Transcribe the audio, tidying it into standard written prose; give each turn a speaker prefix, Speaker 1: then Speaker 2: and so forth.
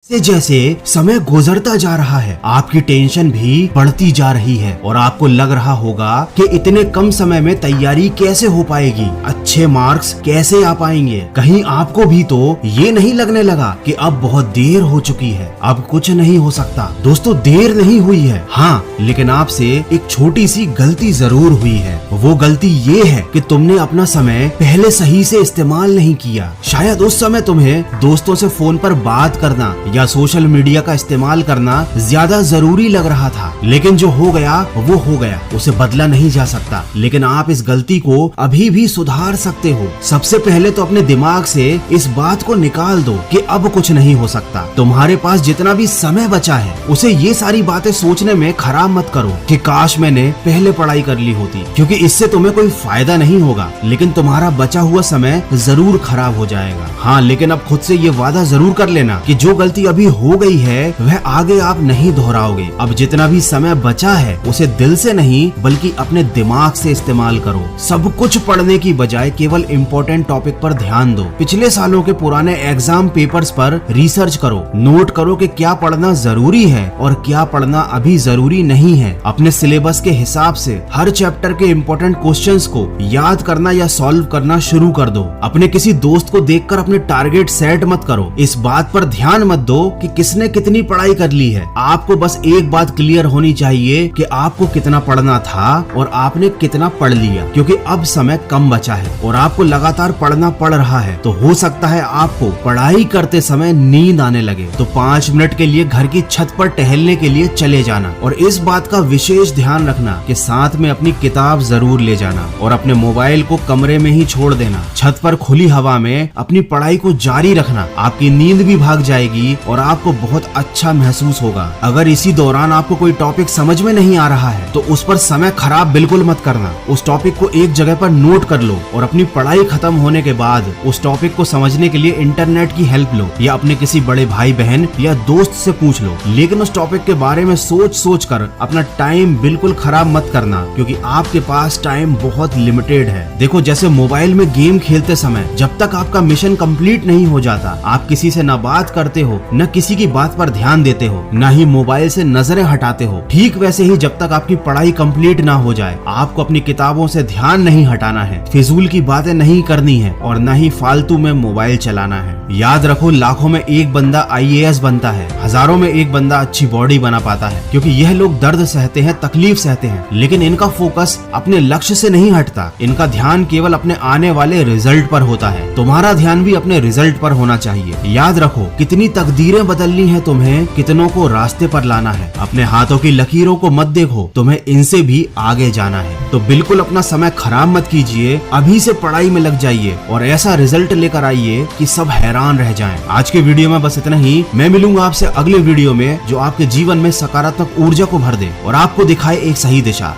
Speaker 1: जैसे समय गुजरता जा रहा है आपकी टेंशन भी बढ़ती जा रही है और आपको लग रहा होगा कि इतने कम समय में तैयारी कैसे हो पाएगी, अच्छे मार्क्स कैसे आ पाएंगे। कहीं आपको भी तो ये नहीं लगने लगा कि अब बहुत देर हो चुकी है, अब कुछ नहीं हो सकता। दोस्तों देर नहीं हुई है, हाँ, लेकिन आपसे एक छोटी सी गलती जरूर हुई है। वो गलती ये है कि तुमने अपना समय पहले सही से इस्तेमाल नहीं किया। शायद उस समय तुम्हें दोस्तों से फोन पर बात करना या सोशल मीडिया का इस्तेमाल करना ज्यादा जरूरी लग रहा था, लेकिन जो हो गया वो हो गया, उसे बदला नहीं जा सकता। लेकिन आप इस गलती को अभी भी सुधार सकते हो। सबसे पहले तो अपने दिमाग से इस बात को निकाल दो कि अब कुछ नहीं हो सकता। तुम्हारे पास जितना भी समय बचा है उसे ये सारी बातें सोचने में खराब मत करो कि काश मैंने पहले पढ़ाई कर ली होती, क्योंकि इससे तुम्हें कोई फायदा नहीं होगा, लेकिन तुम्हारा बचा हुआ समय जरूर खराब हो जाएगा। हाँ, लेकिन अब खुद से ये वादा जरूर कर लेना कि जो गलती अभी हो गई है वह आगे आप नहीं दोहराओगे। अब जितना भी समय बचा है उसे दिल से नहीं बल्कि अपने दिमाग से इस्तेमाल करो। सब कुछ पढ़ने की बजाय केवल इम्पोर्टेंट टॉपिक पर ध्यान दो। पिछले सालों के पुराने एग्जाम पेपर्स पर रिसर्च करो, नोट करो कि क्या पढ़ना जरूरी है और क्या पढ़ना अभी जरूरी नहीं है। अपने सिलेबस के हिसाब से हर चैप्टर के इम्पोर्टेंट क्वेश्चंस को याद करना या सॉल्व करना शुरू कर दो। अपने किसी दोस्त को देखकर अपने टारगेट सेट मत करो। इस बात पर ध्यान मत दो कि किसने कितनी पढ़ाई कर ली है। आपको बस एक बात क्लियर होनी चाहिए कि आपको कितना पढ़ना था और आपने कितना पढ़ लिया, क्योंकि अब समय कम बचा है और आपको लगातार पढ़ना पड़ रहा है। तो हो सकता है आपको पढ़ाई करते समय नींद आने लगे, तो 5 मिनट के लिए घर की छत पर टहलने के लिए चले जाना। और इस बात का विशेष ध्यान रखना कि साथ में अपनी किताब जरूर ले जाना और अपने मोबाइल को कमरे में ही छोड़ देना। छत पर खुली हवा में अपनी पढ़ाई को जारी रखना। आपकी नींद भी भाग जाएगी और आपको बहुत अच्छा महसूस होगा। अगर इसी दौरान आपको कोई टॉपिक समझ में नहीं आ रहा है तो उस पर समय खराब बिल्कुल मत करना। उस टॉपिक को एक जगह पर नोट कर लो और अपनी पढ़ाई खत्म होने के बाद उस टॉपिक को समझने के लिए इंटरनेट की हेल्प लो या अपने किसी बड़े भाई बहन या दोस्त से पूछ लो। लेकिन उस टॉपिक के बारे में सोच कर अपना टाइम बिल्कुल खराब मत करना, क्योंकि आपके पास टाइम बहुत लिमिटेड है। देखो, जैसे मोबाइल में गेम खेलते समय जब तक आपका मिशन कंप्लीट नहीं हो जाता, आप किसी से न बात करते हो, न किसी की बात पर ध्यान देते हो, न ही मोबाइल से नजरें हटाते हो। ठीक वैसे ही जब तक आपकी पढ़ाई कंप्लीट ना हो जाए, आपको अपनी किताबों से ध्यान नहीं हटाना है, फिजूल की बातें नहीं करनी है और न ही फालतू में मोबाइल चलाना है। याद रखो, लाखों में एक बंदा IAS बनता है, हजारों में एक बंदा अच्छी बॉडी बना पाता है, क्योंकि यह लोग दर्द सहते हैं, तकलीफ सहते हैं, लेकिन इनका फोकस अपने लक्ष्य से नहीं हटता। इनका ध्यान केवल अपने आने वाले रिजल्ट पर होता है। तुम्हारा ध्यान भी अपने रिजल्ट पर होना चाहिए। याद रखो, कितनी तकदीरें बदलनी है तुम्हें, कितनों को रास्ते पर लाना है। अपने हाथों की लकीरों को मत देखो, तुम्हें इनसे भी आगे जाना है। तो बिल्कुल अपना समय खराब मत कीजिए, अभी से पढ़ाई में लग जाइए और ऐसा रिजल्ट लेकर आइए कि सब हैरान रह जाएं। आज के वीडियो में बस इतना ही। मैं मिलूंगा आपसे अगले वीडियो में जो आपके जीवन में सकारात्मक ऊर्जा को भर दे और आपको दिखाए एक सही दिशा।